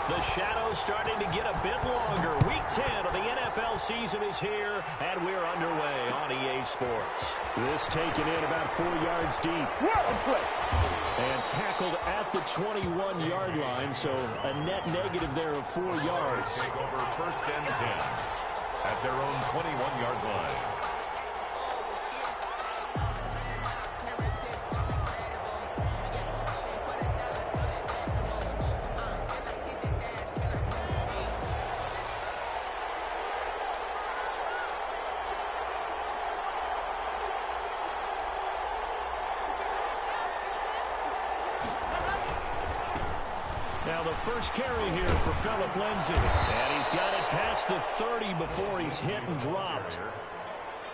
The shadow's starting to get a bit longer. Week 10 of the NFL season is here, and we're underway on EA Sports. This taken in about 4 yards deep. And tackled at the 21-yard line, so a net negative there of 4 yards. Take over 1st and 10 at their own 21-yard line. Now the first carry here for Phillip Lindsay. And he's got it past the 30 before he's hit and dropped.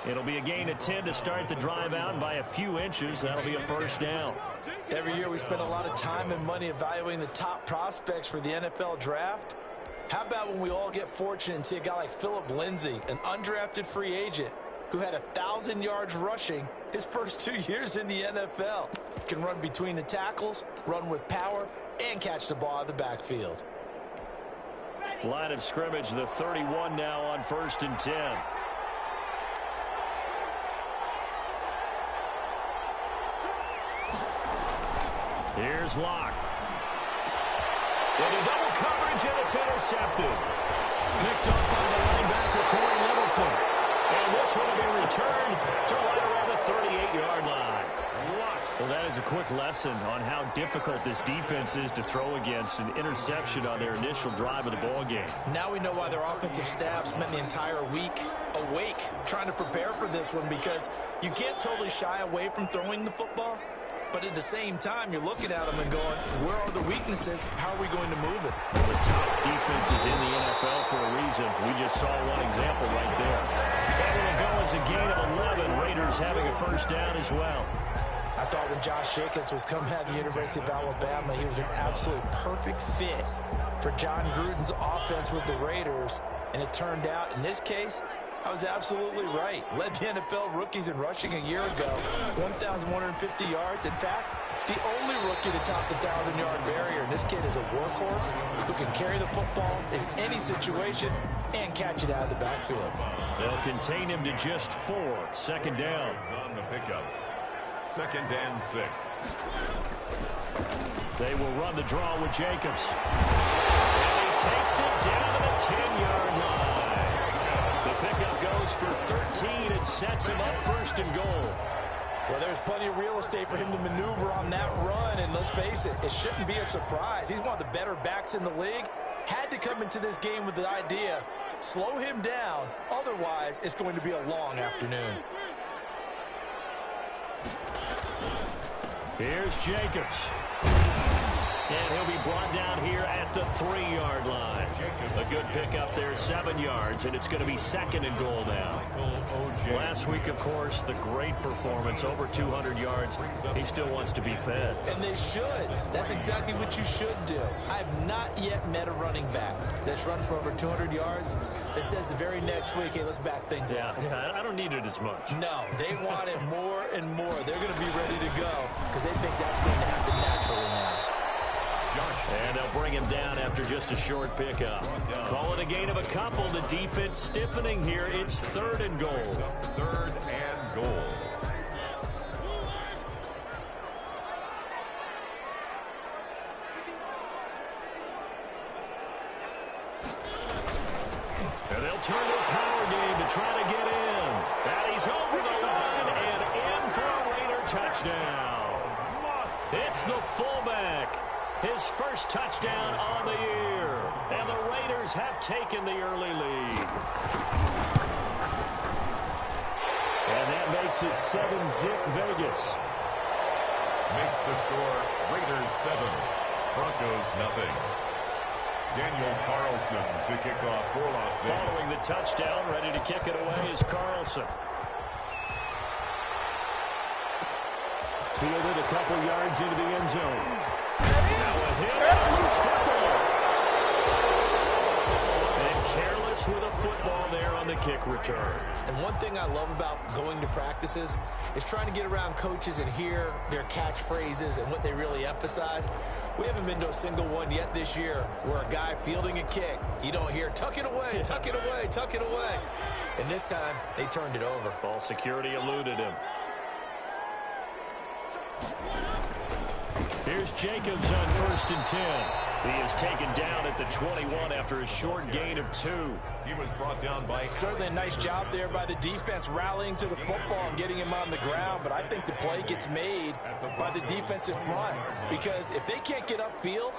It'll be a gain of 10 to start the drive out by a few inches. That'll be a first down. Every year we spend a lot of time and money evaluating the top prospects for the NFL draft. How about when we all get fortunate and see a guy like Phillip Lindsay, an undrafted free agent, who had 1,000 yards rushing his first 2 years in the NFL. Can run between the tackles, run with power, and catch the ball out of the backfield. Line of scrimmage, the 31 now on 1st and 10. Here's Locke. Into double coverage, and it's intercepted. Picked up by the linebacker, Corey Littleton. And this one will be returned to right around the 38-yard line. Well, that is a quick lesson on how difficult this defense is to throw against. An interception on their initial drive of the ball game. Now we know why their offensive staff spent the entire week awake trying to prepare for this one, because you can't totally shy away from throwing the football. But at the same time, you're looking at them and going, where are the weaknesses? How are we going to move it? The top defenses in the NFL for a reason. We just saw one example right there. And it'll go as a gain of 11. Raiders having a first down as well. I thought when Josh Jacobs was coming out of the University of Alabama, he was an absolute perfect fit for John Gruden's offense with the Raiders. And it turned out, in this case, I was absolutely right. Led the NFL rookies in rushing a year ago, 1,150 yards. In fact, the only rookie to top the 1,000-yard barrier. And this kid is a workhorse who can carry the football in any situation and catch it out of the backfield. They'll contain him to just 4. 2nd down. On the pickup. 2nd and 6. They will run the draw with Jacobs. And he takes it down to the 10-yard line. The pickup goes for 13 and sets him up 1st and goal. Well, there's plenty of real estate for him to maneuver on that run, and let's face it, it shouldn't be a surprise. He's one of the better backs in the league. Had to come into this game with the idea, slow him down, otherwise it's going to be a long afternoon. Here's Jacobs. And he'll be brought down here at the 3-yard line. A good pickup there, 7 yards, and it's going to be 2nd and goal now. Last week, of course, the great performance, over 200 yards. He still wants to be fed. And they should. That's exactly what you should do. I have not yet met a running back that's run for over 200 yards that says the very next week, hey, let's back things up. Yeah, I don't need it as much. No, they want it more and more. They're going to be ready to go because they think that's going to happen naturally now. And they'll bring him down after just a short pickup. Call it a gain of a couple. The defense stiffening here. It's 3rd and goal. 3rd and goal. And they'll turn to a power game to try to get in. And he's over the line and in for a Raider touchdown. It's the fullback. His first touchdown on the year. And the Raiders have taken the early lead. And that makes it 7-zip Vegas. Makes the score Raiders 7, Broncos nothing. Daniel Carlson to kick off for Las Vegas. Following the touchdown, ready to kick it away is Carlson. Fielded a couple yards into the end zone. Now a hit, loose football. And careless Jets with a football there on the kick return. And one thing I love about going to practices is trying to get around coaches and hear their catchphrases and what they really emphasize. We haven't been to a single one yet this year where a guy fielding a kick, you don't hear, tuck it away, tuck it away, tuck it away. And this time, they turned it over. Ball security eluded him. Here's Jacobs on 1st and 10. He is taken down at the 21 after a short gain of 2. He was brought down by... Certainly a nice job there by the defense rallying to the football and getting him on the ground, but I think the play gets made by the defensive front because if they can't get upfield,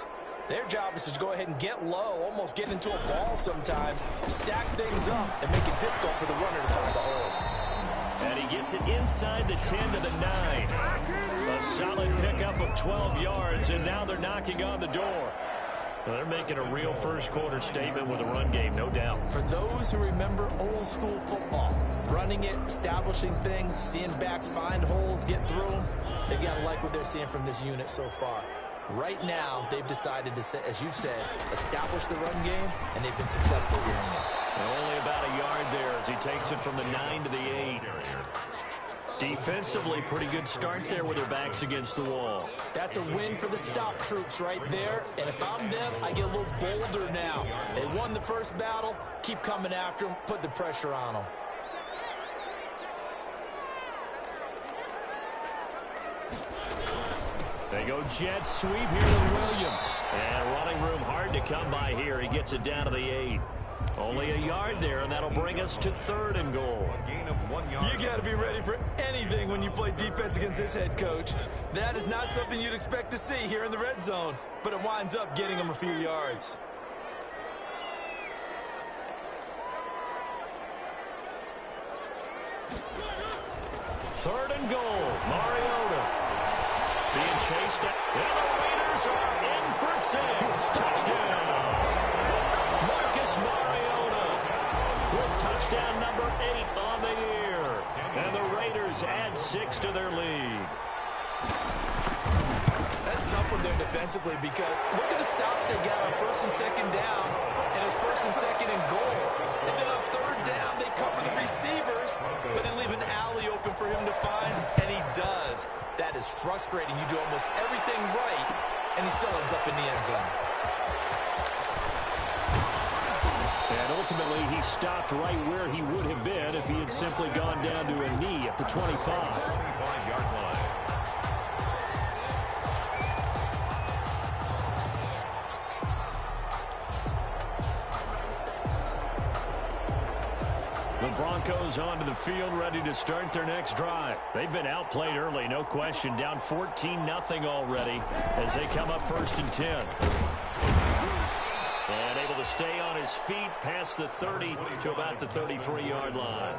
their job is to go ahead and get low, almost get into a ball sometimes, stack things up, and make it difficult for the runner to find the hole. And he gets it inside the 10 to the 9. A solid pickup of 12 yards, and now they're knocking on the door. Well, they're making a real first-quarter statement with a run game, no doubt. For those who remember old-school football, running it, establishing things, seeing backs find holes, get through them, they've got to like what they're seeing from this unit so far. Right now, they've decided to, as you said, establish the run game, and they've been successful doing it. Only about a yard there as he takes it from the 9 to the 8. Defensively, pretty good start there with their backs against the wall. That's a win for the stop troops right there. And if I'm them, I get a little bolder now. They won the first battle. Keep coming after them. Put the pressure on them. They go jet sweep here to Williams. And running room hard to come by here. He gets it down to the 8. Only a yard there, and that'll bring us to 3rd and goal. A gain of 1 yard. You got to be ready for anything when you play defense against this head coach. That is not something you'd expect to see here in the red zone, but it winds up getting them a few yards. Third and goal. Mariota being chased down. And the Raiders are in for 6. Touchdown. Marcus Mariota with touchdown number 8 on the year. And the Raiders add 6 to their lead. That's a tough one there defensively because look at the stops they got on 1st and 2nd down, and it's 1st and 2nd and goal. And then on 3rd down, they cover the receivers, but they leave an alley open for him to find, and he does. That is frustrating. You do almost everything right, and he still ends up in the end zone. And ultimately, he stopped right where he would have been if he had simply gone down to a knee at the 25. 25-yard line. The Broncos onto the field, ready to start their next drive. They've been outplayed early, no question. Down 14-0 already as they come up 1st and 10. And able to stay on his feet past the 30 to about the 33-yard line.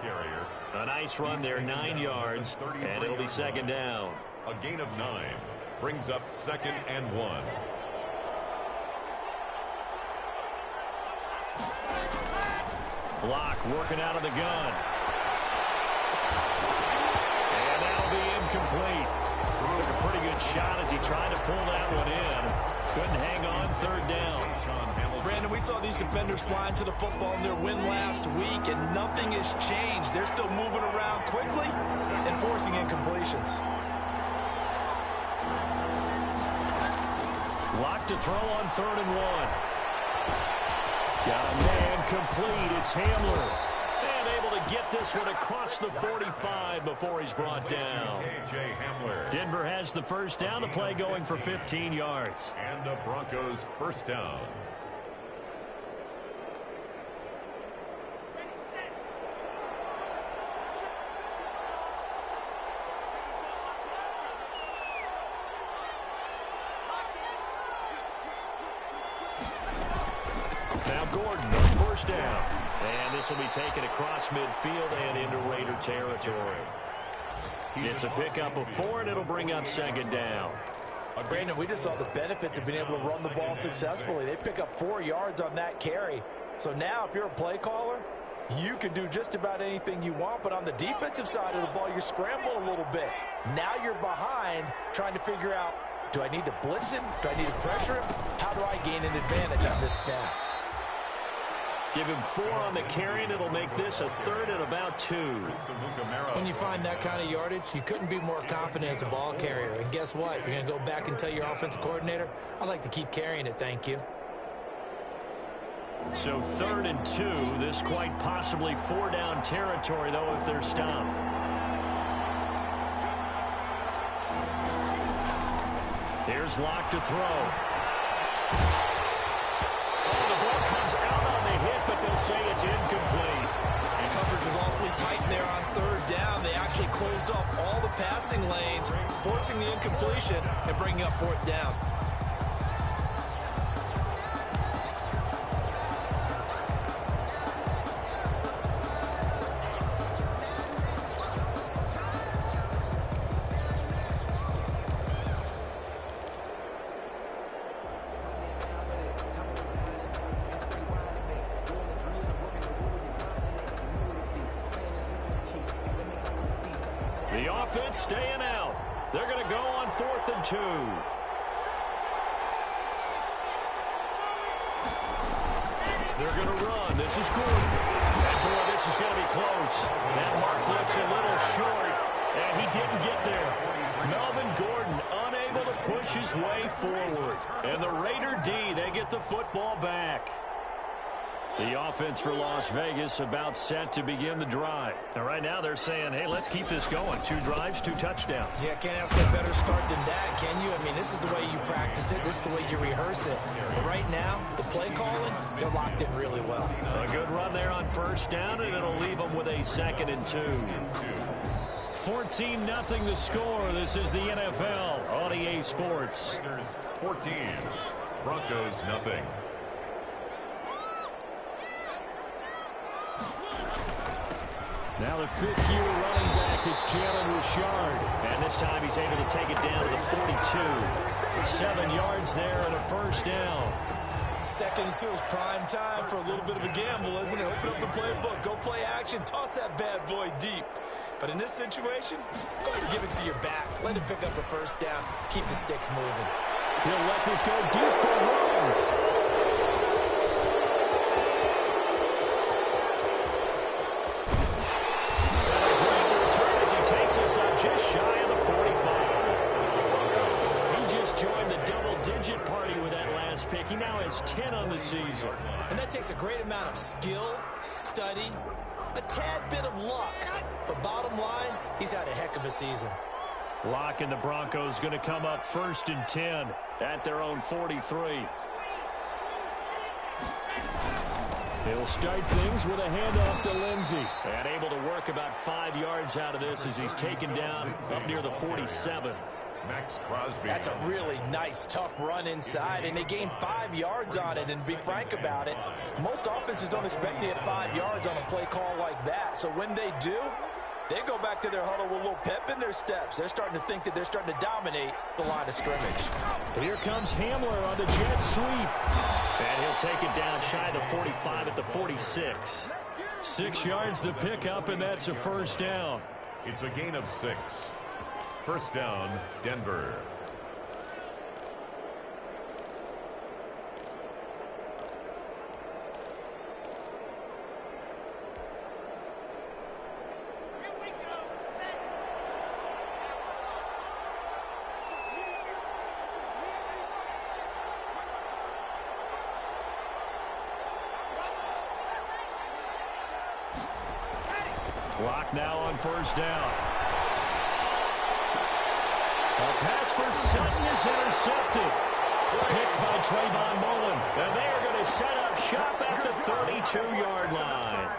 A nice run there, 9 yards, and it'll be 2nd down. A gain of 9 brings up 2nd and 1. Block working out of the gun. And that'll be incomplete. Took a pretty good shot as he tried to pull that one in. Couldn't hang on 3rd down. Brandon, we saw these defenders flying to the football in their win last week, and nothing has changed. They're still moving around quickly and forcing incompletions. Lock to throw on 3rd and 1. Got a man complete. It's Hamler. And able to get this one across the 45 before he's brought down. Denver has the first down. The play going for 15 yards. And the Broncos first down. Now Gordon, first down. And this will be taken across midfield and into Raider territory. It's a pickup of 4, and it'll bring up 2nd down. Brandon, we just saw the benefits of being able to run the ball successfully. They pick up 4 yards on that carry. So now if you're a play caller, you can do just about anything you want. But on the defensive side of the ball, you're scrambling a little bit. Now you're behind trying to figure out, do I need to blitz him? Do I need to pressure him? How do I gain an advantage on this snap? Give him 4 on the carry, and it'll make this a 3rd and about 2. When you find that kind of yardage, you couldn't be more confident as a ball carrier. And guess what? You're going to go back and tell your offensive coordinator, I'd like to keep carrying it, thank you. So 3rd and 2. This quite possibly 4-down territory, though, if they're stopped. Here's Locke to throw. Oh, the ball comes out on the hit, but they'll say it's incomplete. And coverage was awfully tight there on 3rd down. They actually closed off all the passing lanes, forcing the incompletion and bringing up 4th down. The offense staying out. They're going to go on 4th and 2. They're going to run. This is good. And boy, this is going to be close. That mark looks a little short, and he didn't get there. Melvin Gordon unable to push his way forward. And the Raider D, they get the football back. The offense for Las Vegas about set to begin the drive. And right now they're saying, hey, let's keep this going. 2 drives, 2 touchdowns. Yeah, can't ask for a better start than that, can you? I mean, this is the way you practice it. This is the way you rehearse it. But right now, the play calling, they're locked in really well. A good run there on 1st down, and it'll leave them with a 2nd and 2. 14-0 the score. This is the NFL on EA Sports. Raiders 14, Broncos nothing. Now the 5th-year running back is Jalen Richard. And this time he's able to take it down to the 42. 7 yards there and a 1st down. 2nd and 2 is prime time for a little bit of a gamble, isn't it? Open up the playbook, go play action, toss that bad boy deep. But in this situation, go ahead and give it to your back. Let him pick up a 1st down. Keep the sticks moving. He'll let this go deep for runs. Takes us up just shy of the 45. He just joined the double-digit party with that last pick. He now has 10 on the season. And that takes a great amount of skill, study, a tad bit of luck. But bottom line, he's had a heck of a season. Locke and the Broncos going to come up 1st and 10 at their own 43. He'll start things with a handoff to Lindsey. And able to work about 5 yards out of this as he's taken down up near the 47. Max Crosby. That's a really nice, tough run inside, and they gained 5 yards on it. And to be frank about it, most offenses don't expect to hit 5 yards on a play call like that. So when they do, they go back to their huddle with a little pep in their steps. They're starting to think that they're starting to dominate the line of scrimmage. Here comes Hamler on the jet sweep. And he'll take it down shy of the 45 at the 46. 6 yards the pickup, and that's a 1st down. It's a gain of 6. 1st down, Denver. Clock now on 1st down. A pass for Sutton is intercepted. Picked by Trayvon Mullen. And they are going to set up shop at the 32-yard line.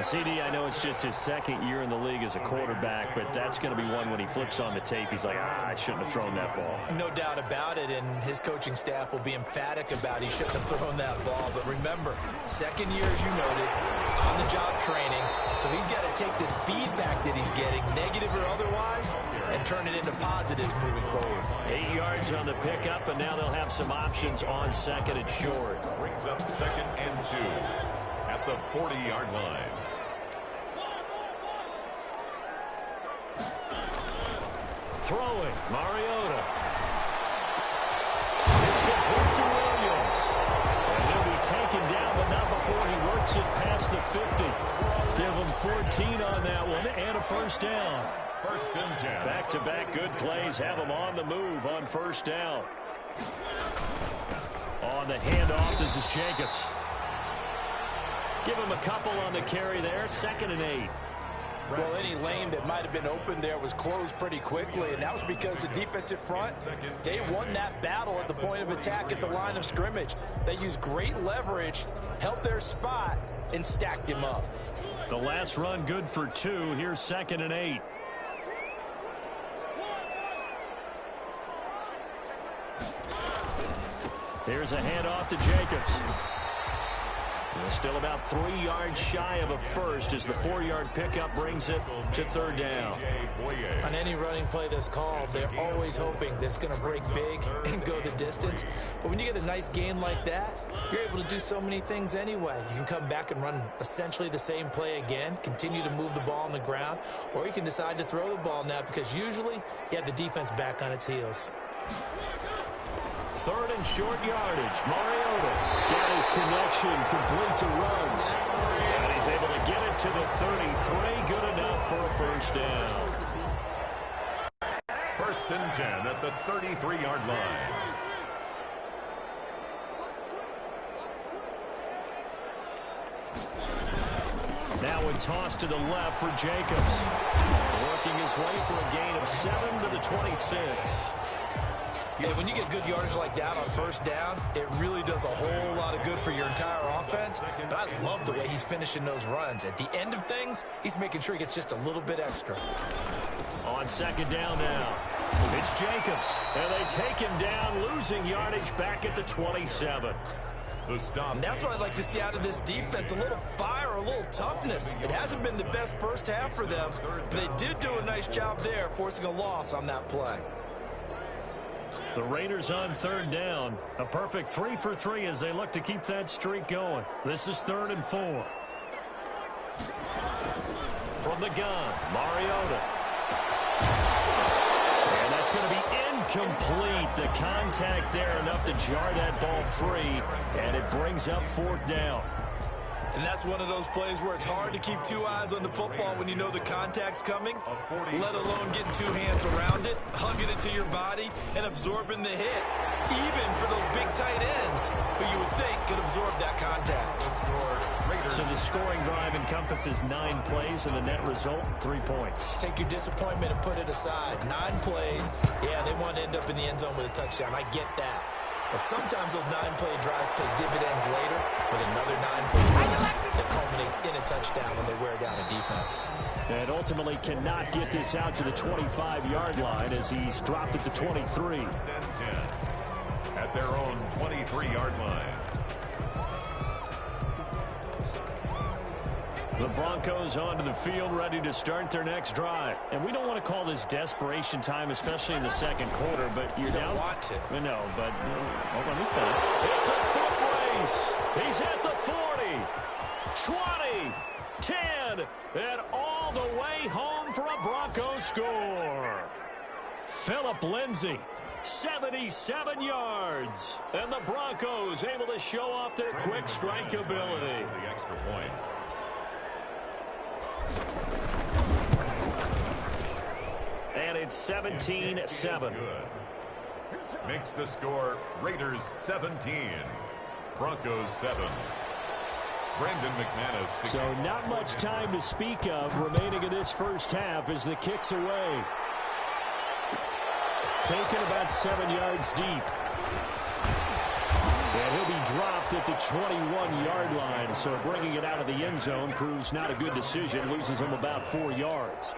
CD, I know it's just his 2nd year in the league as a quarterback, but that's going to be one when he flips on the tape. He's like, I shouldn't have thrown that ball. No doubt about it, and his coaching staff will be emphatic about he shouldn't have thrown that ball. But remember, 2nd year, as you noted, on-the-job training. So he's got to take this feedback that he's getting, negative or otherwise, and turn it into positives moving forward. 8 yards on the pickup, and now they'll have some options on 2nd and short. Brings up 2nd and 2 at the 40-yard line. Throwing, Mariota. It's complete to Williams. And he'll be taken down, but not before before he works it past the 50. Give him 14 on that one and a first down. First and 10. Back-to-back good plays have him on the move on first down. On the handoff, this is Jacobs. Give him a couple on the carry there. 2nd and 8. Well, any lane that might have been open there was closed pretty quickly, and that was because the defensive front, they won that battle at the point of attack at the line of scrimmage. They used great leverage, held their spot, and stacked him up. The last run good for 2. Here's 2nd and 8. Here's a handoff to Jacobs. Still about 3 yards shy of a first as the 4-yard pickup brings it to 3rd down. On any running play that's called, they're always hoping that it's going to break big and go the distance. But when you get a nice gain like that, you're able to do so many things anyway. You can come back and run essentially the same play again, continue to move the ball on the ground, or you can decide to throw the ball now because usually you have the defense back on its heels. 3rd and short yardage. Mariota got his connection, complete to runs. And he's able to get it to the 33. Good enough for a first down. First and 10 at the 33-yard line. Now a toss to the left for Jacobs. Working his way for a gain of 7 to the 26. And when you get good yardage like that on first down, it really does a whole lot of good for your entire offense. But I love the way he's finishing those runs. At the end of things, he's making sure he gets just a little bit extra. On 2nd down now, it's Jacobs. And they take him down, losing yardage back at the 27. The stop. And that's what I'd like to see out of this defense, a little fire, a little toughness. It hasn't been the best first half for them, but they did do a nice job there, forcing a loss on that play. The Raiders on 3rd down. A perfect 3 for 3 as they look to keep that streak going. This is 3rd and 4. From the gun, Mariota. And that's going to be incomplete. The contact there enough to jar that ball free. And it brings up 4th down. And that's one of those plays where it's hard to keep 2 eyes on the football when you know the contact's coming, let alone getting 2 hands around it, hugging it to your body, and absorbing the hit, even for those big tight ends who you would think could absorb that contact. So the scoring drive encompasses 9 plays, and the net result, 3 points. Take your disappointment and put it aside. 9 plays, yeah, they want to end up in the end zone with a touchdown. I get that. But sometimes those 9-play drives pay dividends later with another 9-play drive that culminates in a touchdown when they wear down a defense. And ultimately cannot get this out to the 25-yard line as he's dropped it to 23. At their own 23-yard line. The Broncos onto the field, ready to start their next drive. And we don't want to call this desperation time, especially in the 2nd quarter, but you don't want to. I know, but hold on, let me finish. It's a foot race. He's at the 40, 20, 10, and all the way home for a Broncos score. Phillip Lindsay, 77 yards. And the Broncos able to show off their quick strike ability. The extra point. And it's 17-7. Makes the score Raiders 17, Broncos 7. Brandon McManus. So not much time to speak of remaining in this first half as the kick's away. Taken about 7 yards deep. And he'll be dropped at the 21-yard line. So bringing it out of the end zone proves not a good decision. Loses him about 4 yards.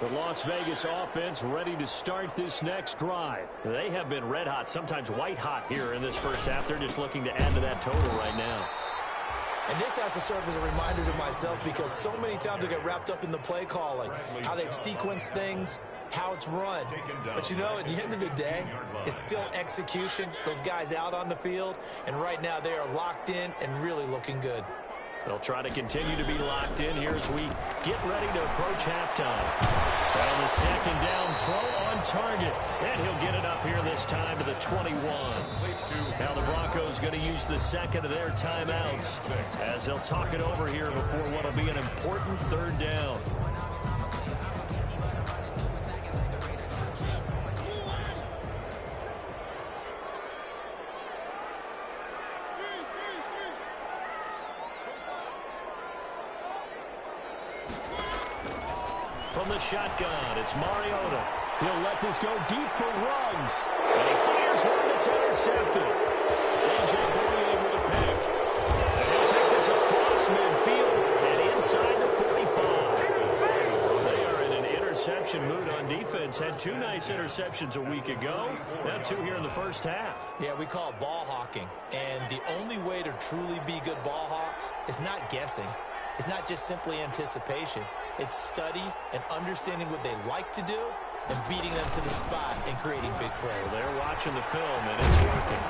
The Las Vegas offense ready to start this next drive. They have been red hot, sometimes white hot here in this first half. They're just looking to add to that total right now. And this has to serve as a reminder to myself because so many times I get wrapped up in the play calling, how they've sequenced things, how it's run. But, you know, at the end of the day, it's still execution. Those guys out on the field, and right now they are locked in and really looking good. They'll try to continue to be locked in here as we get ready to approach halftime. And the second down throw on target. And he'll get it up here this time to the 21. Now the Broncos going to use the second of their timeouts as they'll talk it over here before what will be an important third down. From the shotgun, it's Mariota. He'll let this go deep for Ruggs. And he fires one that's intercepted. A.J. Bouye with a pick. And he'll take this across midfield and inside the 45. They are in an interception mood on defense. Had 2 nice interceptions a week ago. Now 2 here in the first half. Yeah, we call it ball hawking. And the only way to truly be good ball hawks is not guessing. It's not just simply anticipation. It's study and understanding what they like to do and beating them to the spot and creating big plays. Well, they're watching the film, and it's working.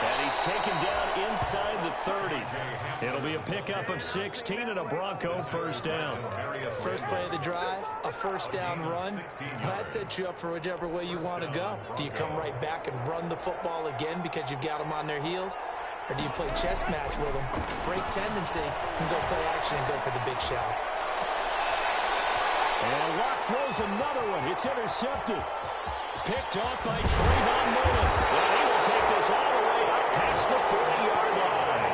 And he's taken down inside the 30. It'll be a pickup of 16 and a Bronco first down. First play of the drive, a first down run. Well, that sets you up for whichever way you want to go. Do you come right back and run the football again because you've got them on their heels? Or do you play chess match with them, break tendency, and go play action and go for the big shot? And Locke throws another one. It's intercepted. Picked off by Trayvon Mullen. And he will take this all the way up past the 40-yard line.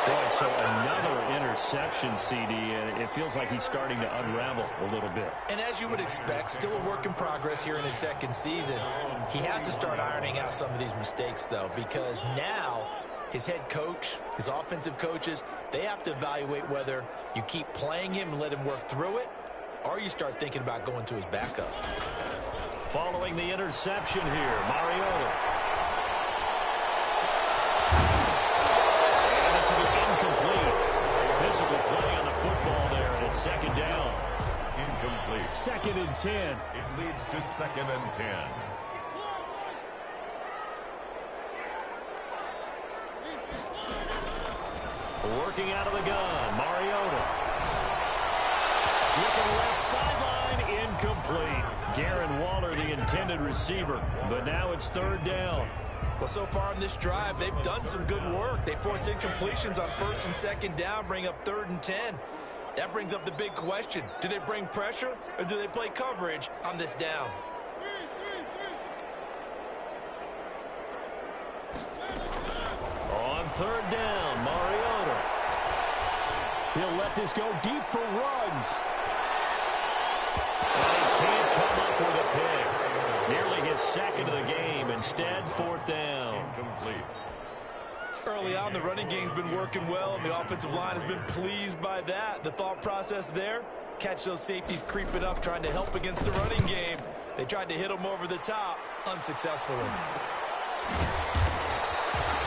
Boy, so another interception, CD, and it feels like he's starting to unravel a little bit. And as you would expect, still a work in progress here in his second season. He has to start ironing out some of these mistakes, though, because now his head coach, his offensive coaches, they have to evaluate whether you keep playing him and let him work through it, or you start thinking about going to his backup. Following the interception here, Mariota. And this will be incomplete. Physical play on the football there, and it's second down. Incomplete. 2nd and 10. It leads to 2nd and 10. Working out of the gun, Mariota. Looking left sideline, incomplete. Darren Waller, the intended receiver, but now it's 3rd down. Well, so far in this drive, they've done some good work. They force incompletions on 1st and 2nd down, bring up 3rd and 10. That brings up the big question. Do they bring pressure, or do they play coverage on this down? On 3rd down, Mariota. He'll let this go deep for Ruggs. And he can't come up with a pick. Nearly his 2nd of the game. Instead, 4th down. Incomplete. Early on, the running game's been working well, and the offensive line has been pleased by that. The thought process there, catch those safeties creeping up, trying to help against the running game. They tried to hit them over the top, unsuccessfully.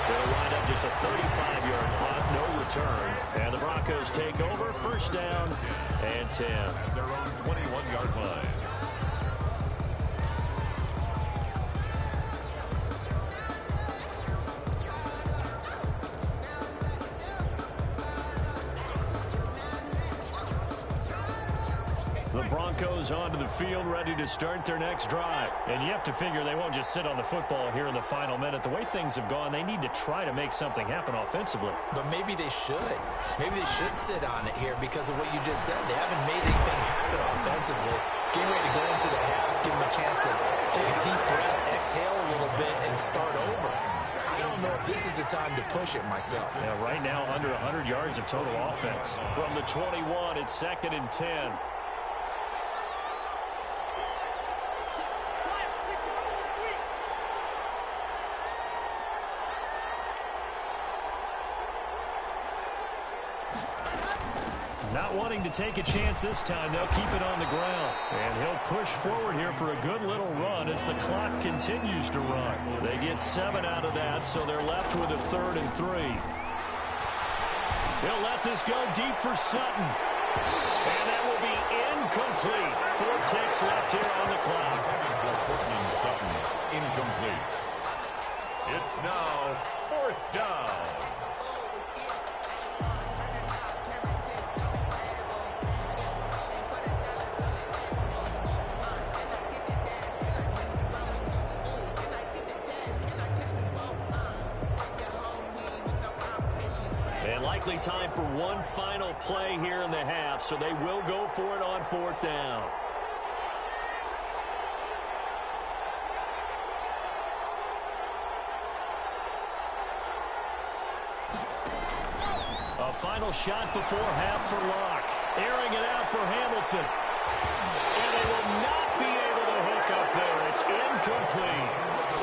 They'll wind up just a 35-yard punt, no return. And the Broncos take over, 1st down and 10. At their own 21-yard line. The Broncos onto the field, ready to start their next drive. And you have to figure they won't just sit on the football here in the final minute. The way things have gone, they need to try to make something happen offensively. But maybe they should. Maybe they should sit on it here because of what you just said. They haven't made anything happen offensively. Getting ready to go into the half, give them a chance to take a deep breath, exhale a little bit, and start over. I don't know if this is the time to push it myself. Yeah, right now, under 100 yards of total offense. From the 21, it's 2nd and 10. Not wanting to take a chance this time, they'll keep it on the ground. And he'll push forward here for a good little run as the clock continues to run. They get 7 out of that, so they're left with a 3rd and 3. He'll let this go deep for Sutton. And that will be incomplete. 4 ticks left here on the clock. For Sutton, incomplete. It's now 4th down. And likely time for one final play here in the half, so they will go for it on 4th down. A final shot before half for Locke. Airing it out for Hamilton. And they will not be able to hook up there. It's incomplete.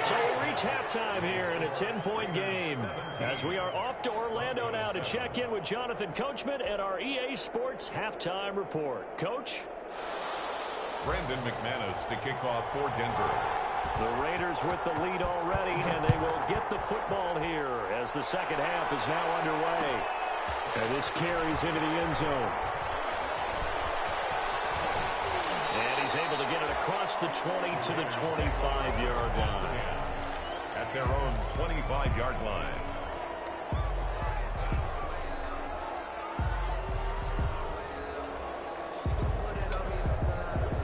So we'll reach halftime here in a 10-point game as we are off to Orlando now to check in with Jonathan Coachman at our EA Sports Halftime Report. Coach? Brandon McManus to kick off for Denver. The Raiders with the lead already, and they will get the football here as the second half is now underway. And this carries into the end zone. And he's able to get it across the 20 to the 25-yard line. At their own 25-yard line.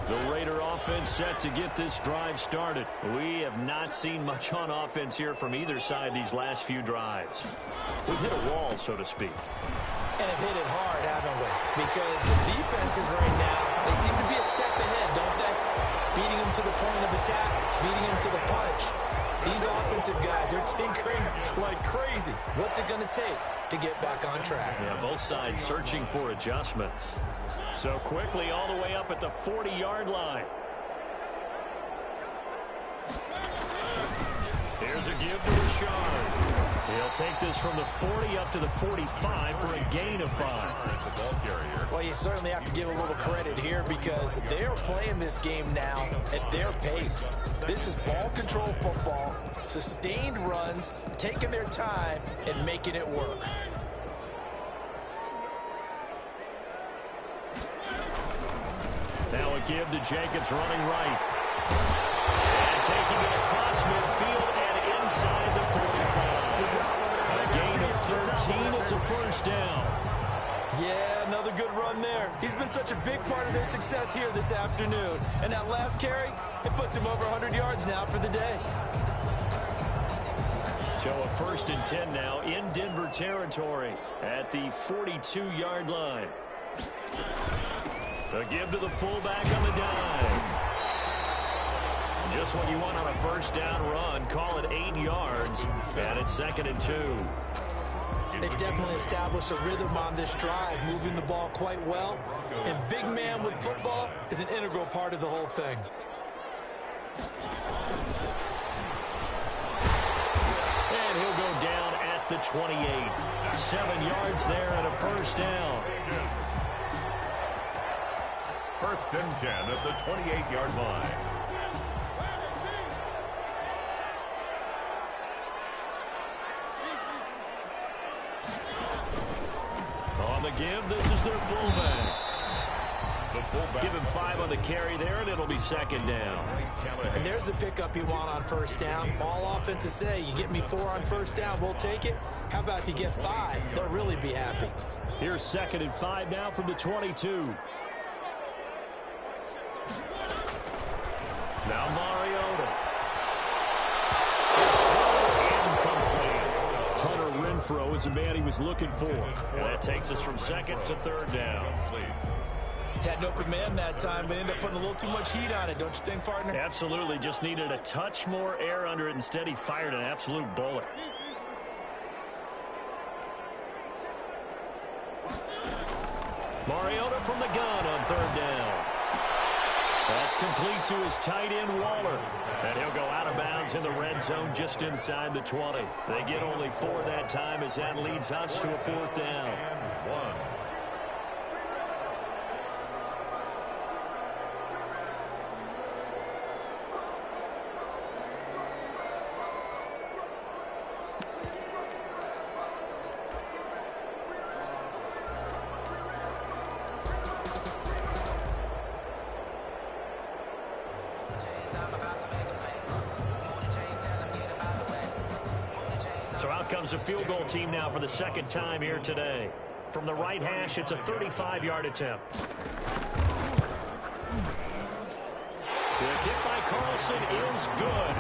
The Raider offense set to get this drive started. We have not seen much on offense here from either side these last few drives. We've hit a wall, so to speak. And have hit it hard, haven't we? Because the defenses right now, they seem to be a step ahead, don't they? Beating them to the point of attack, beating them to the punch. These offensive guys are tinkering like crazy. What's it going to take to get back on track? Yeah, both sides searching for adjustments. So quickly all the way up at the 40-yard line. Here's a give to Richard. He'll take this from the 40 up to the 45 for a gain of 5. The ball carrier. Well, you certainly have to give a little credit here because they're playing this game now at their pace. This is ball control football, sustained runs, taking their time and making it work. Now a give to Jacobs running right. And taking it across midfield and inside the 45. A gain of 13. It's a first down. Yeah, another good run there. He's been such a big part of their success here this afternoon. And that last carry, it puts him over 100 yards now for the day. So a 1st and 10 now in Denver territory at the 42-yard line. A give to the fullback on the dive. Just what you want on a first down run. Call it 8 yards. And it's 2nd and 2. They've definitely established a rhythm on this drive, moving the ball quite well. And big man with football is an integral part of the whole thing. And he'll go down at the 28. 7 yards there and a first down. 1st and 10 at the 28-yard line. On the give, this is their fullback. The fullback. Give him 5 on the carry there, and it'll be 2nd down. And there's the pickup you want on first down. All offenses say, you get me 4 on first down, we'll take it. How about if you get 5? They'll really be happy. Here's 2nd and 5 now from the 22. Now Mariota. His throw incomplete. Hunter Renfrow is the man he was looking for. And that takes us from 2nd to 3rd down. Had an open man that time, but ended up putting a little too much heat on it, don't you think, partner? Absolutely. Just needed a touch more air under it. Instead, he fired an absolute bullet. Mariota from the gun on 3rd down. That's complete to his tight end, Waller. And he'll go out of bounds in the red zone just inside the 20. They get only 4 that time as that leads us to a 4th down. And 1. So out comes a field goal team now for the second time here today. From the right hash, it's a 35-yard attempt. The kick by Carlson is good.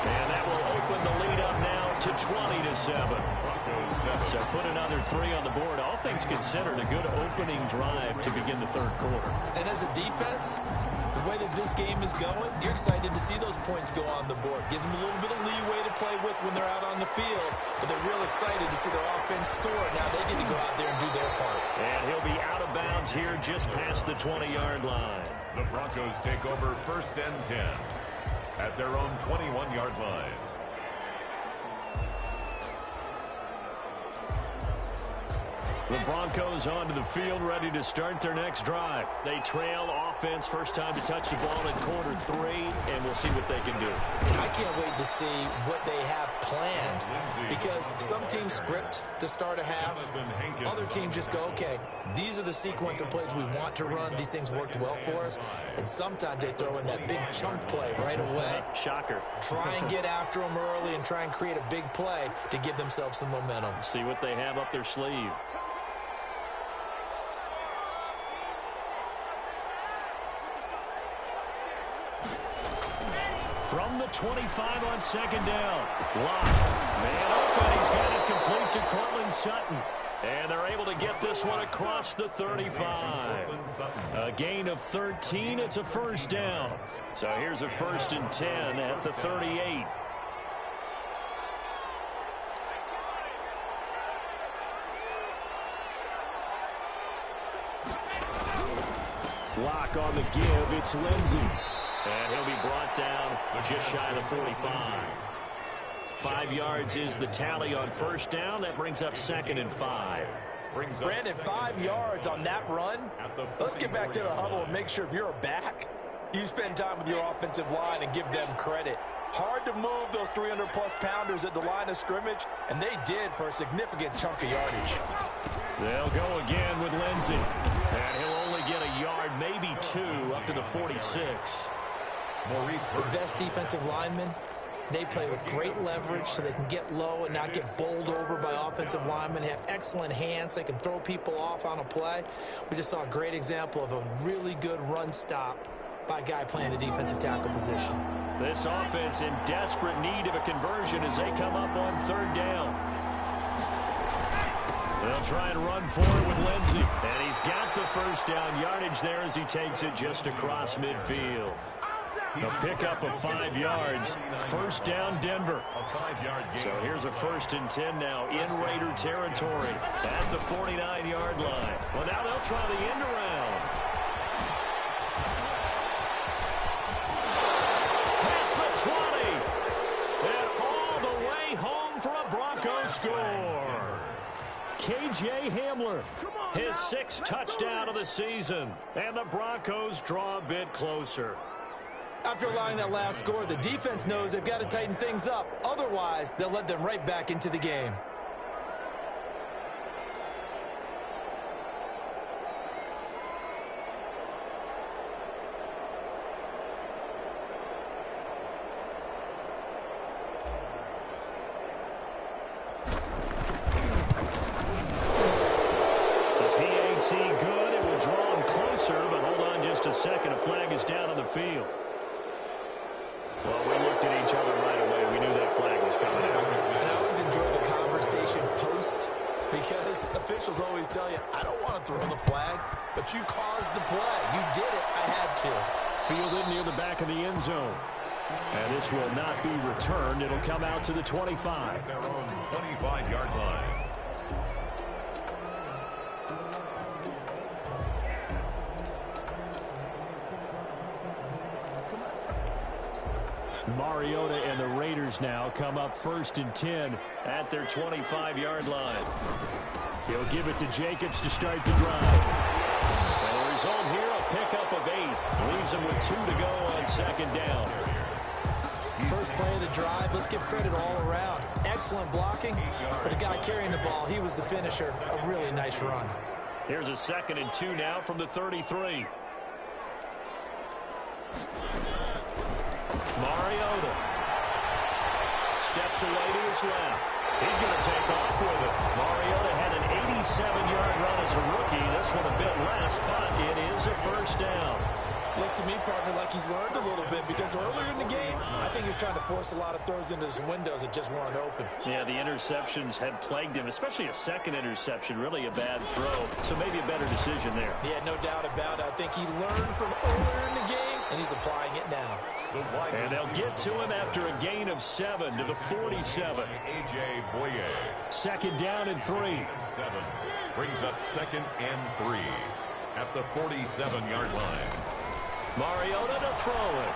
And that will open the lead up now to 20-7. So put another 3 on the board. All things considered, a good opening drive to begin the third quarter. And as a defense, the way that this game is going, you're excited to see those points go on the board. Gives them a little bit of leeway to play with when they're out on the field, but they're real excited to see their offense score. Now they get to go out there and do their part. And he'll be out of bounds here just past the 20-yard line. The Broncos take over 1st and 10 at their own 21-yard line. The Broncos onto the field, ready to start their next drive. They trail offense, first time to touch the ball in quarter 3, and we'll see what they can do. I can't wait to see what they have planned, because some teams script to start a half. Other teams just go, okay, these are the sequence of plays we want to run. These things worked well for us. And sometimes they throw in that big chunk play right away. Shocker. Try and get after them early and try and create a big play to give themselves some momentum. See what they have up their sleeve. From the 25 on second down. Lock. Man open. He's got it complete to Cortland Sutton. And they're able to get this one across the 35. A gain of 13. It's a first down. So here's a 1st and 10 at the 38. Lock on the give. It's Lindsey. And he'll be brought down just shy of the 45. 5 yards is the tally on first down. That brings up 2nd and 5. Brandon, 5 yards on that run. Let's get back to the huddle and make sure if you're a back, you spend time with your offensive line and give them credit. Hard to move those 300-plus pounders at the line of scrimmage, and they did for a significant chunk of yardage. They'll go again with Lindsey. And he'll only get a yard, maybe 2, up to the 46. The best defensive linemen, they play with great leverage so they can get low and not get bowled over by offensive linemen. They have excellent hands. They can throw people off on a play. We just saw a great example of a really good run stop by a guy playing the defensive tackle position. This offense in desperate need of a conversion as they come up on 3rd down. They'll try and run for it with Lindsey. And he's got the first down yardage there as he takes it just across midfield. A pickup of 5 yards. First down, Denver. So here's a 1st and 10 now in Raider territory at the 49-yard line. Well, now they'll try the end around. Past the 20. And all the way home for a Broncos score. K.J. Hamler, his 6th touchdown of the season. And the Broncos draw a bit closer. After allowing that last score, the defense knows they've got to tighten things up. Otherwise, they'll let them right back into the game. The PAT good. It will draw them closer, but hold on just a second. A flag is down on the field. Well, we looked at each other right away. We knew that flag was coming out. And I always enjoy the conversation post, because officials always tell you, I don't want to throw the flag, but you caused the play. You did it. I had to. Fielded near the back of the end zone. And this will not be returned. It'll come out to the 25. Their own 25-yard line. Mariota and the Raiders now come up 1st and 10 at their 25-yard line. He'll give it to Jacobs to start the drive. And the result here, a pickup of 8. Leaves him with 2 to go on 2nd down. First play of the drive, let's give credit all around. Excellent blocking, but the guy carrying the ball, he was the finisher. A really nice run. Here's a 2nd and 2 now from the 33. Mariota steps away to his left. He's going to take off with it. Mariota had an 87-yard run as a rookie. This one a bit less, but it is a first down. Looks to me, partner, like he's learned a little bit because earlier in the game, I think he was trying to force a lot of throws into some windows that just weren't open. Yeah, the interceptions had plagued him, especially a second interception, really a bad throw. So maybe a better decision there. Yeah, no doubt about it. I think he learned from earlier in the game, and he's applying it now. And they'll get to him after a gain of 7 to the 47. A.J. Boye. Second down and 3. 7 brings up 2nd and 3 at the 47-yard line. Mariota to throw it.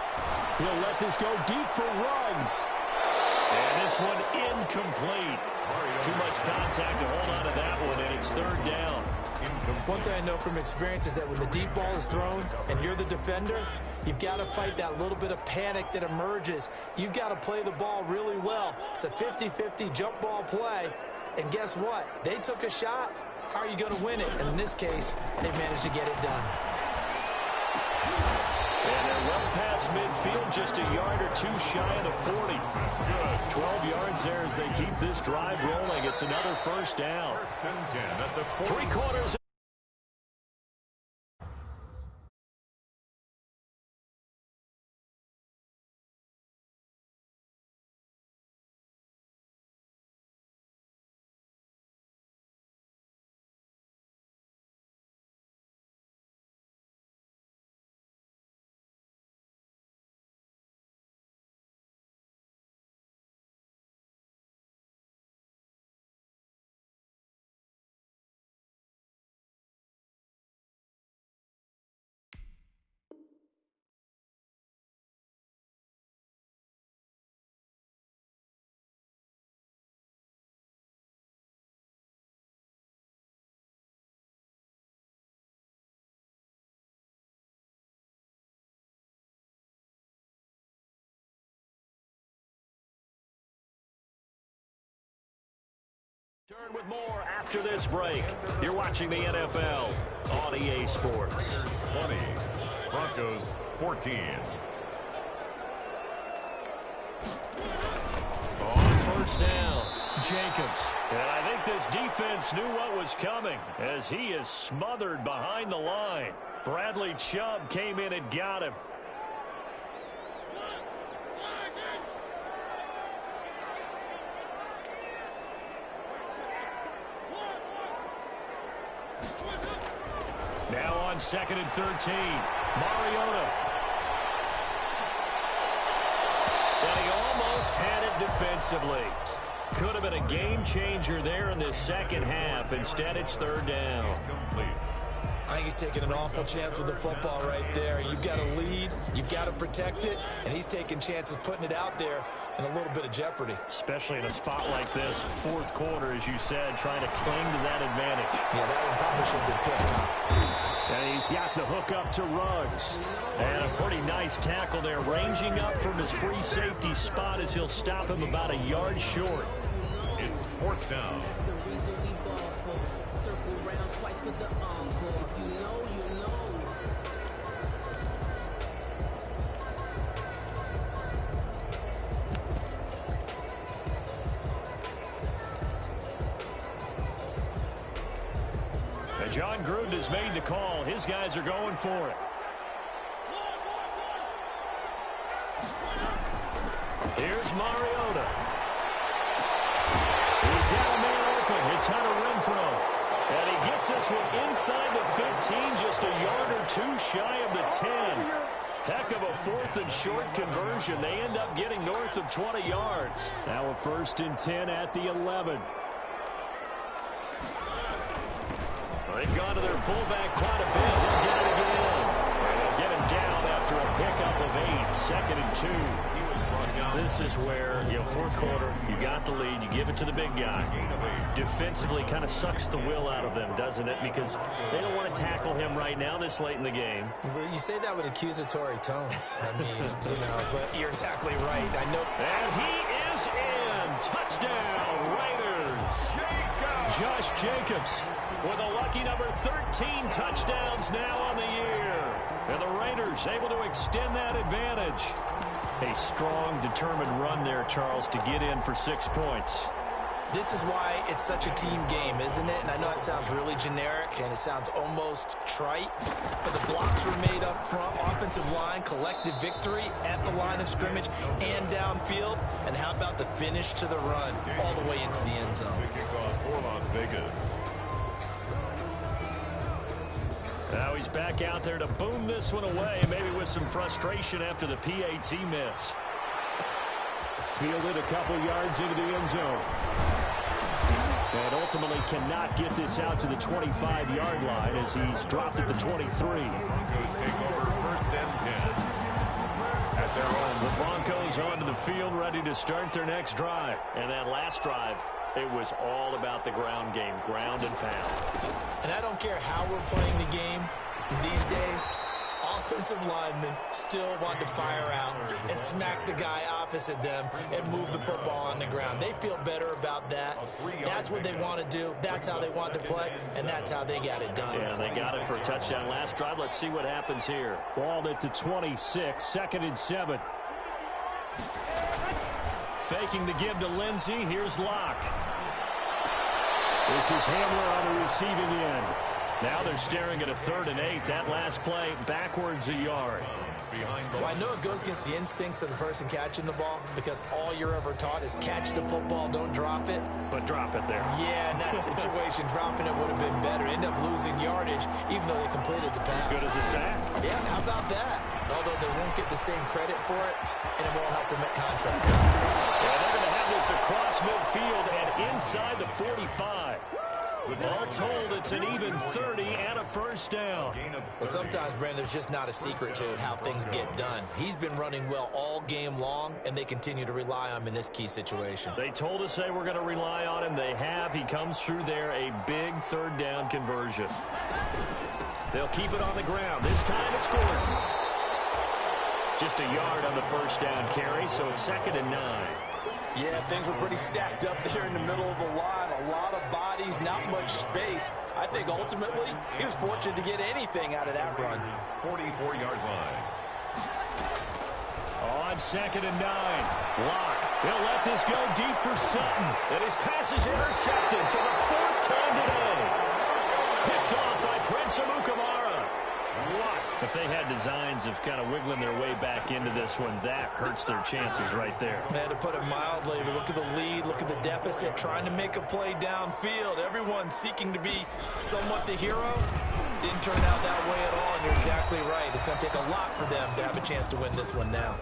He'll let this go deep for Ruggs. And this one incomplete. Too much contact to hold on to that one, and it's 3rd down. One thing I know from experience is that when the deep ball is thrown and you're the defender, you've got to fight that little bit of panic that emerges. You've got to play the ball really well. It's a 50-50 jump ball play. And guess what? They took a shot. How are you going to win it? And in this case, they managed to get it done. And they're well past midfield, just a yard or two shy of the 40. That's good. 12 yards there as they keep this drive rolling. It's another first down. 1st and 10 at the 40. 3 quarters. Turn with more after this break. You're watching the NFL on EA Sports. 20, Broncos 14. On first down, Jacobs. And I think this defense knew what was coming as he is smothered behind the line. Bradley Chubb came in and got him. Now on 2nd and 13, Mariota. And he almost had it defensively. Could have been a game changer there in this second half. Instead, it's 3rd down. Complete. I think he's taking an awful chance with the football right there. You've got to lead, you've got to protect it, and he's taking chances putting it out there in a little bit of jeopardy. Especially in a spot like this, 4th quarter, as you said, trying to cling to that advantage. Yeah, that one probably should have been picked, huh? And he's got the hook up to Ruggs. And a pretty nice tackle there, ranging up from his free safety spot as he'll stop him about a yard short. It's 4th down. And John Gruden has made the call. His guys are going for it. Here's Mariota. He's got a man open. It's Hunter Renfrow. And he gets this one inside the 15, just a yard or two shy of the 10. Heck of a 4th and short conversion. They end up getting north of 20 yards. Now a 1st and 10 at the 11. They've gone to their fullback quite a bit. They'll get it again. And they'll get him down after a pickup of 8. 2nd and 2. This is where, 4th quarter, you got the lead, you give it to the big guy. Defensively kind of sucks the will out of them, doesn't it? Because they don't want to tackle him right now this late in the game. But you say that with accusatory tones. I mean, but you're exactly right. I know. And he is in. Touchdown, Raiders. Josh Jacobs with a lucky number 13 touchdowns now on the year. And the Raiders able to extend that advantage. A strong, determined run there, Charles, to get in for 6 points. This is why it's such a team game, isn't it? And I know it sounds really generic and it sounds almost trite, but the blocks were made up front, offensive line, collective victory at the line of scrimmage and downfield. And how about the finish to the run all the way into the end zone? Kickoff for Las Vegas. Now he's back out there to boom this one away, maybe with some frustration after the PAT miss. Fielded a couple yards into the end zone. And ultimately cannot get this out to the 25-yard line as he's dropped at the 23. Broncos take over 1st and 10. At their own. The Broncos onto the field ready to start their next drive. And that last drive, it was all about the ground game, ground and pound. And I don't care how we're playing the game these days, offensive linemen still want to fire out and smack the guy opposite them and move the football on the ground. They feel better about that. That's what they want to do. That's how they want to play, and that's how they got it done. Yeah, they got it for a touchdown last drive. Let's see what happens here. Balled at the 26, 2nd and 7. Faking the give to Lindsey. Here's Locke. This is Hamler on the receiving end. Now they're staring at a 3rd and 8. That last play backwards a yard. Well, I know it goes against the instincts of the person catching the ball because all you're ever taught is catch the football, don't drop it. But drop it there. Yeah, in that situation, dropping it would have been better. End up losing yardage even though they completed the pass. As good as a sack. Yeah, how about that? Although they won't get the same credit for it, and it won't help them at contract. Yeah, they're going to have this across midfield and inside the 45. All told, it's an even 30 and a 1st down. Well, sometimes, Brandon, there's just not a secret to how things get done. He's been running well all game long, and they continue to rely on him in this key situation. They told us they were going to rely on him. They have. He comes through there, a big 3rd down conversion. They'll keep it on the ground. This time it's Gordon. Just a yard on the 1st down carry, so it's 2nd and 9. Yeah, things were pretty stacked up there in the middle of the line. A lot of bodies, not much space. I think ultimately he was fortunate to get anything out of that run. 44-yard line. On 2nd and 9. Locke. He'll let this go deep for Sutton. And his pass is intercepted for the 4th time today. Picked off by Prince Amukamara. If they had designs of kind of wiggling their way back into this one, that hurts their chances right there. They had to put it mildly. Look at the lead, look at the deficit, trying to make a play downfield. Everyone seeking to be somewhat the hero. Didn't turn out that way at all, and you're exactly right. It's going to take a lot for them to have a chance to win this one now.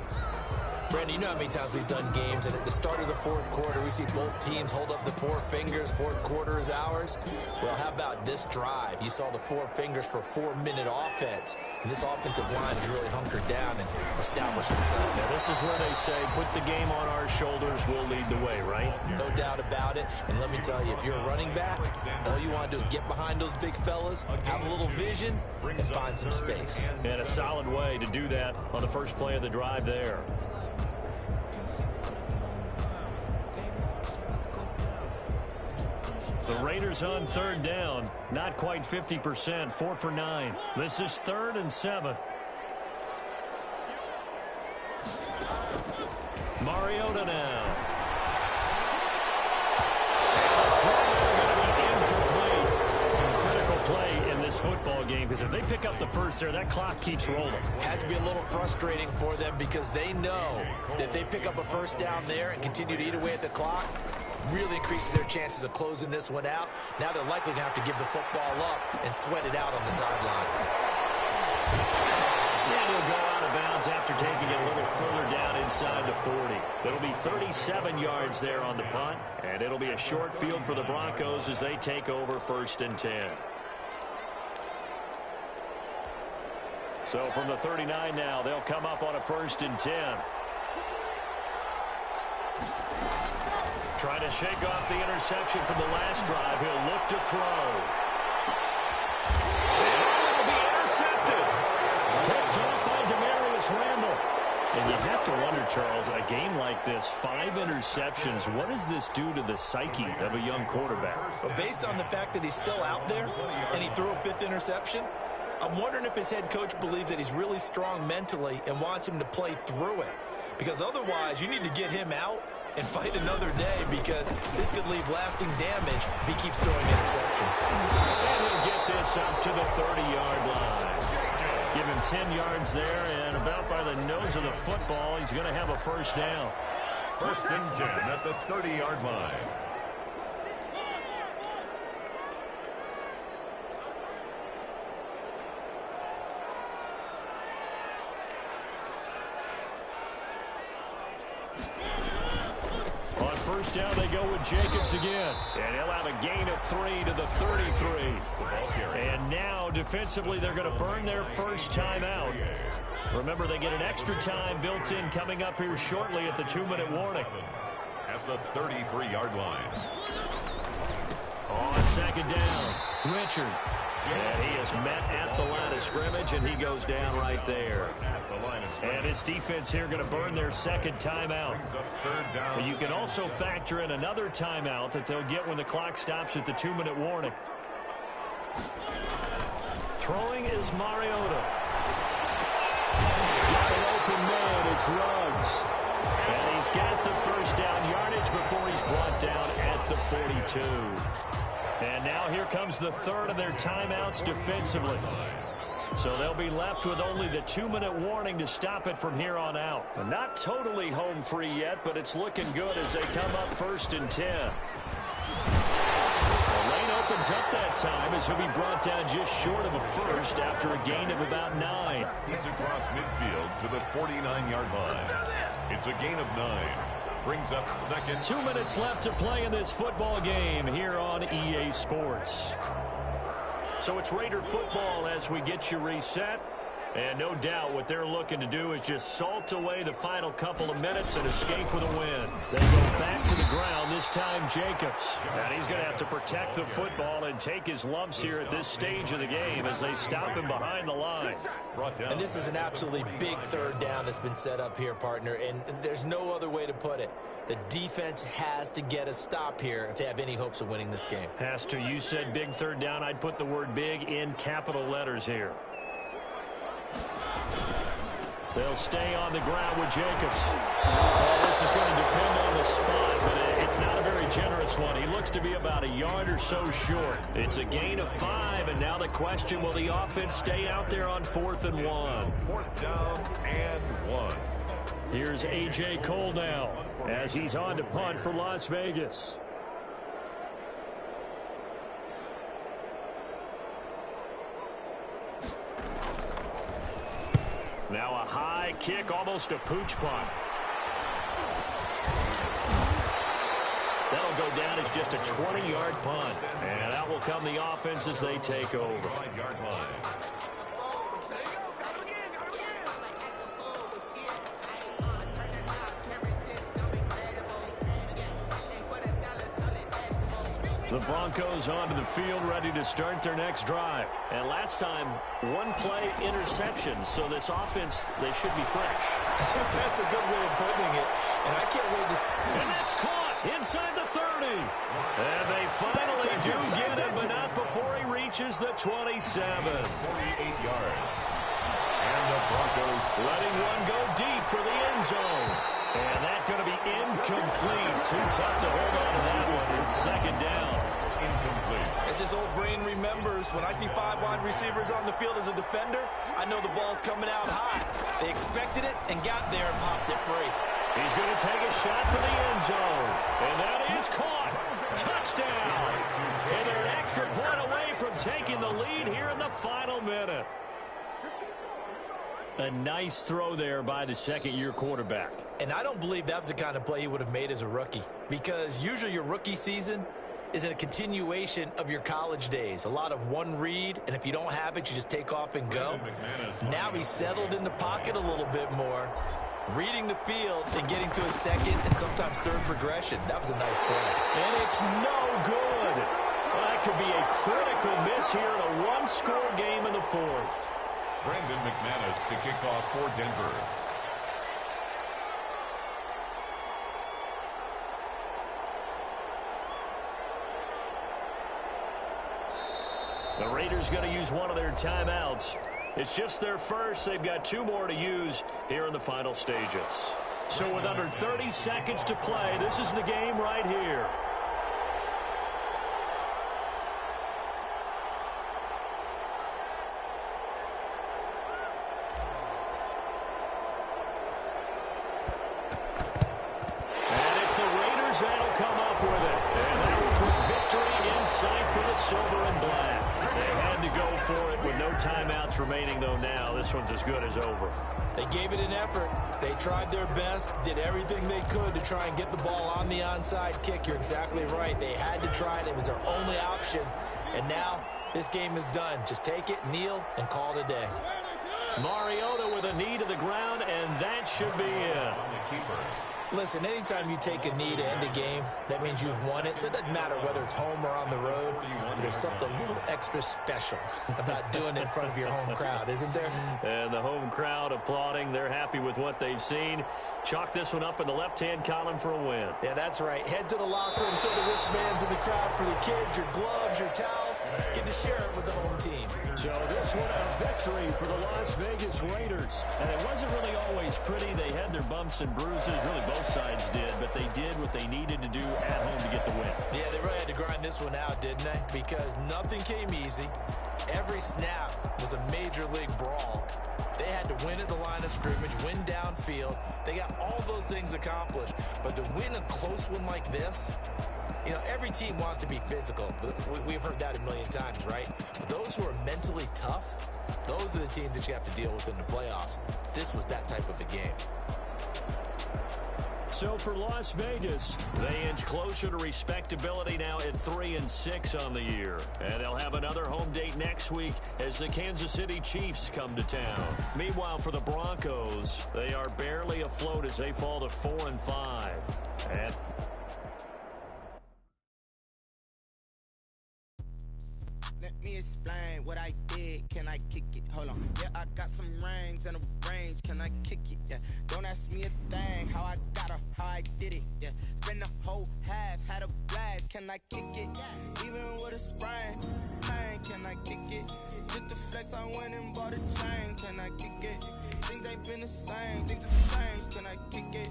Brandon, you know how many times we've done games, and at the start of the 4th quarter, we see both teams hold up the 4 fingers, 4th quarter is ours. Well, how about this drive? You saw the 4 fingers for 4-minute offense, and this offensive line has really hunkered down and established themselves. Now, this is where they say, put the game on our shoulders, we'll lead the way, right? No doubt about it, and let me tell you, if you're a running back, all you want to do is get behind those big fellas, have a little vision, and find some space. And a solid way to do that on the first play of the drive there. The Raiders on 3rd down, not quite 50%, 4 for 9. This is 3rd and 7. Mariota now. And the throw going to be incomplete. Critical play in this football game because if they pick up the 1st there, that clock keeps rolling. Has to be a little frustrating for them because they know that if they pick up a 1st down there and continue to eat away at the clock, really increases their chances of closing this one out. Now they're likely to have to give the football up and sweat it out on the sideline. And he'll go out of bounds after taking it a little further down inside the 40. It'll be 37 yards there on the punt, and it'll be a short field for the Broncos as they take over 1st and 10. So from the 39 now, they'll come up on a 1st and 10. Trying to shake off the interception from the last drive. He'll look to throw. And it'll be intercepted. Picked off by Demarius Randall. And you have to wonder, Charles, a game like this, 5 interceptions, what does this do to the psyche of a young quarterback? Well, based on the fact that he's still out there and he threw a 5th interception, I'm wondering if his head coach believes that he's really strong mentally and wants him to play through it. Because otherwise, you need to get him out and fight another day, because this could leave lasting damage if he keeps throwing interceptions. And he'll get this up to the 30-yard line. Give him 10 yards there, and about by the nose of the football, he's going to have a first down. First and 10 at the 30-yard line. On first down, they go with Jacobs again. And he'll have a gain of 3 to the 33. And now, defensively, they're going to burn their first timeout. Remember, they get an extra time built in coming up here shortly at the 2-minute warning. At the 33-yard line. On second down, Richard. And he is met at the line of scrimmage, and he goes down right there. And his defense here going to burn their second timeout. But you can also factor in another timeout that they'll get when the clock stops at the 2-minute warning. Throwing is Mariota. Got an open man, it's Ruggs. And he's got the first down yardage before he's brought down at the 42. And now here comes the third of their timeouts defensively. So they'll be left with only the 2-minute warning to stop it from here on out. Not totally home free yet, but it's looking good as they come up first and 10. The lane opens up that time as he'll be brought down just short of a first after a gain of about 9. He's across midfield to the 49-yard line. It's a gain of 9. Brings up second. 2 minutes left to play in this football game here on EA Sports. So it's Raider football as we get you reset. And no doubt what they're looking to do is just salt away the final couple of minutes and escape with a win. They go back to the ground, this time Jacobs. And he's going to have to protect the football and take his lumps here at this stage of the game as they stop him behind the line. And this is an absolutely big third down that's been set up here, partner, and there's no other way to put it. The defense has to get a stop here if they have any hopes of winning this game. Pastor, you said big third down. I'd put the word big in capital letters here. They'll stay on the ground with Jacobs. Well, this is going to depend on the spot, but it's not a very generous one. He looks to be about a yard or so short. It's a gain of 5, and now the question, will the offense stay out there on 4th and 1? 4th down and 1. Here's A.J. Cole now as he's on to punt for Las Vegas. Now a high kick, almost a pooch punt. That'll go down as just a 20-yard punt. And out will come the offense as they take over. The Broncos onto the field, ready to start their next drive. And last time, one play interception. So this offense, they should be fresh. That's a good way of putting it. And I can't wait to see. And that's caught inside the 30. And they finally do get him, but not before he reaches the 27. 48 yards. And the Broncos letting one go deep for the end zone. And that's going to be incomplete. Too tough to hold on to that one. It's second down. Incomplete. As his old brain remembers, when I see 5 wide receivers on the field as a defender, I know the ball's coming out high. They expected it and got there and popped it free. He's going to take a shot for the end zone. And that is caught. Touchdown. And they're an extra point away from taking the lead here in the final minute. A nice throw there by the second-year quarterback. And I don't believe that was the kind of play he would have made as a rookie, because usually your rookie season is a continuation of your college days. A lot of one read, and if you don't have it, you just take off and go. Now he's settled in the pocket a little bit more, reading the field and getting to his second and sometimes third progression. That was a nice play. And it's no good. Well, that could be a critical miss here in a one-score game in the fourth. Brandon McManus to kick off for Denver. The Raiders going to use one of their timeouts. It's just their first. They've got 2 more to use here in the final stages. So with under 30 seconds to play, this is the game right here. And it's the Raiders that'll come up with it. And that will put victory in sight for the silver and black. They had to go for it with no timeouts remaining, though now. This one's as good as over. They gave it an effort. They tried their best, did everything they could to try and get the ball on the onside kick. You're exactly right. They had to try it. It was their only option. And now this game is done. Just take it, kneel, and call it a day. Mariota with a knee to the ground, and that should be it. Listen, anytime you take a knee to end a game, that means you've won it. So it doesn't matter whether it's home or on the road. But there's something a little extra special about doing it in front of your home crowd, isn't there? And the home crowd applauding. They're happy with what they've seen. Chalk this one up in the left-hand column for a win. Yeah, that's right. Head to the locker room, throw the wristbands in the crowd for the kids, your gloves, your towels. Get to share it with the home team. So this one a victory for the Las Vegas Raiders. And it wasn't really always pretty. They had their bumps and bruises. Really both sides did, but they did what they needed to do at home to get the win. Yeah, they really had to grind this one out, didn't they? Because nothing came easy. Every snap was a major league brawl. They had to win at the line of scrimmage, win downfield. They got all those things accomplished. But to win a close one like this, you know, every team wants to be physical. We've heard that a million times, right? But those who are mentally tough, those are the teams that you have to deal with in the playoffs. This was that type of a game. So for Las Vegas, they inch closer to respectability now at 3-6 on the year. And they'll have another home date next week as the Kansas City Chiefs come to town. Meanwhile, for the Broncos, they are barely afloat as they fall to 4-5. And let me explain what I did. Can I kick it? Hold on. Yeah, I got some rings and a range. Can I kick it? Yeah. Don't ask me a thing. How I got her, how I did it. Yeah. Spend the whole half, had a blast. Can I kick it? Even with a sprain. Pain, can I kick it? Just the flex, I went and bought a chain. Can I kick it? Things ain't been the same. Things have changed. Can I kick it?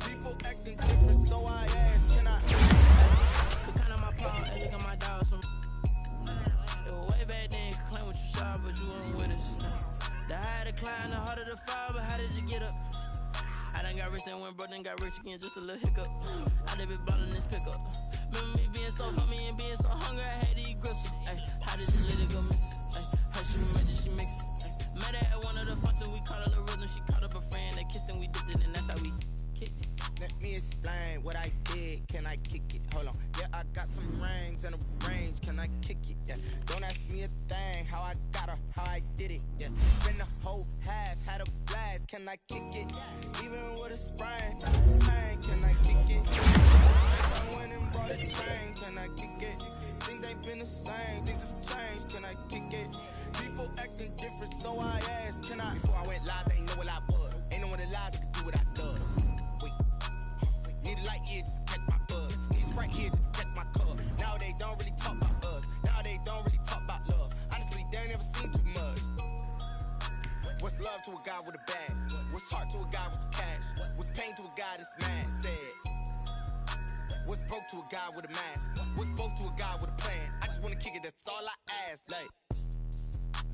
People acting different, so I ask. Can I? Could count on my paw and look at my dogs from. Way back then, claim what you saw, but you weren't with us. The higher the climb, the harder the fall, but how did you get up? I done got rich and went broke, then got rich again, just a little hiccup. I done been ballin' this pickup. Remember me being so bummy and being so hungry, I had to eat gristle. Ay, how did you let it go miss? Ay, how she made it, she mixed it. Met her at one of the functions, we caught a little rhythm. She caught up a friend, they kissed and we dipped it, and that's how we kicked it. Let me explain what I did. Can I kick it? Hold on. Yeah, I got some rings and a range. Can I kick it? Yeah. Don't ask me a thing. How I got her, how I did it. Yeah. Spend the whole half, had a blast. Can I kick it? Even with a sprain. Pain, can I kick it? I went and brought a chain. Can I kick it? Things ain't been the same. Things have changed. Can I kick it? People acting different, so I asked. Can I? Before I went live, they ain't know what I was. Ain't no one alive that could do what I done. Need a light here just to catch my buzz. Need a right here just to catch my cub. Now they don't really talk about us. Now they don't really talk about love. Honestly, they ain't never seen too much. What's love to a guy with a bag? What's heart to a guy with some cash? What's pain to a guy that's mad? Said. What's broke to a guy with a mask? What's broke to a guy with a plan? I just wanna kick it, that's all I ask. Like,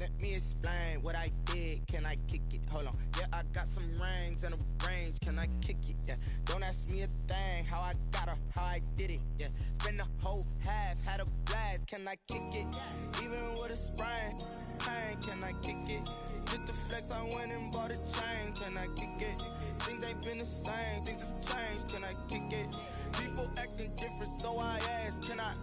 let me explain what I did. Can I kick it? Hold on. Yeah, I got some rings and a range. Can I kick it? Yeah. Don't ask me a thing. How I got her, how I did it. Yeah. Spend the whole half, had a blast. Can I kick it? Even with a sprain. Pain, can I kick it? Just the flex, I went and bought a chain. Can I kick it? Things ain't been the same. Things have changed. Can I kick it? People acting different, so I ask. Can I?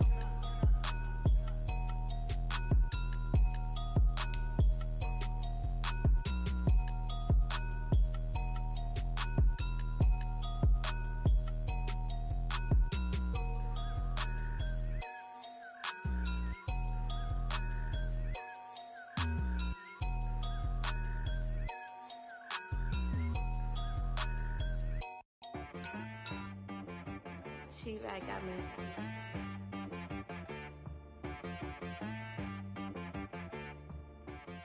She right got me.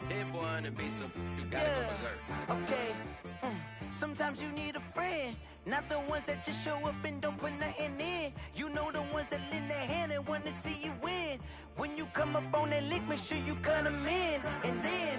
That boy on the beat, so you gotta go berserk. Okay. Sometimes you need a friend, not the ones that just show up and don't put nothing in. You know the ones that lend their hand and want to see you win. When you come up on that lick, make sure you cut them in. And then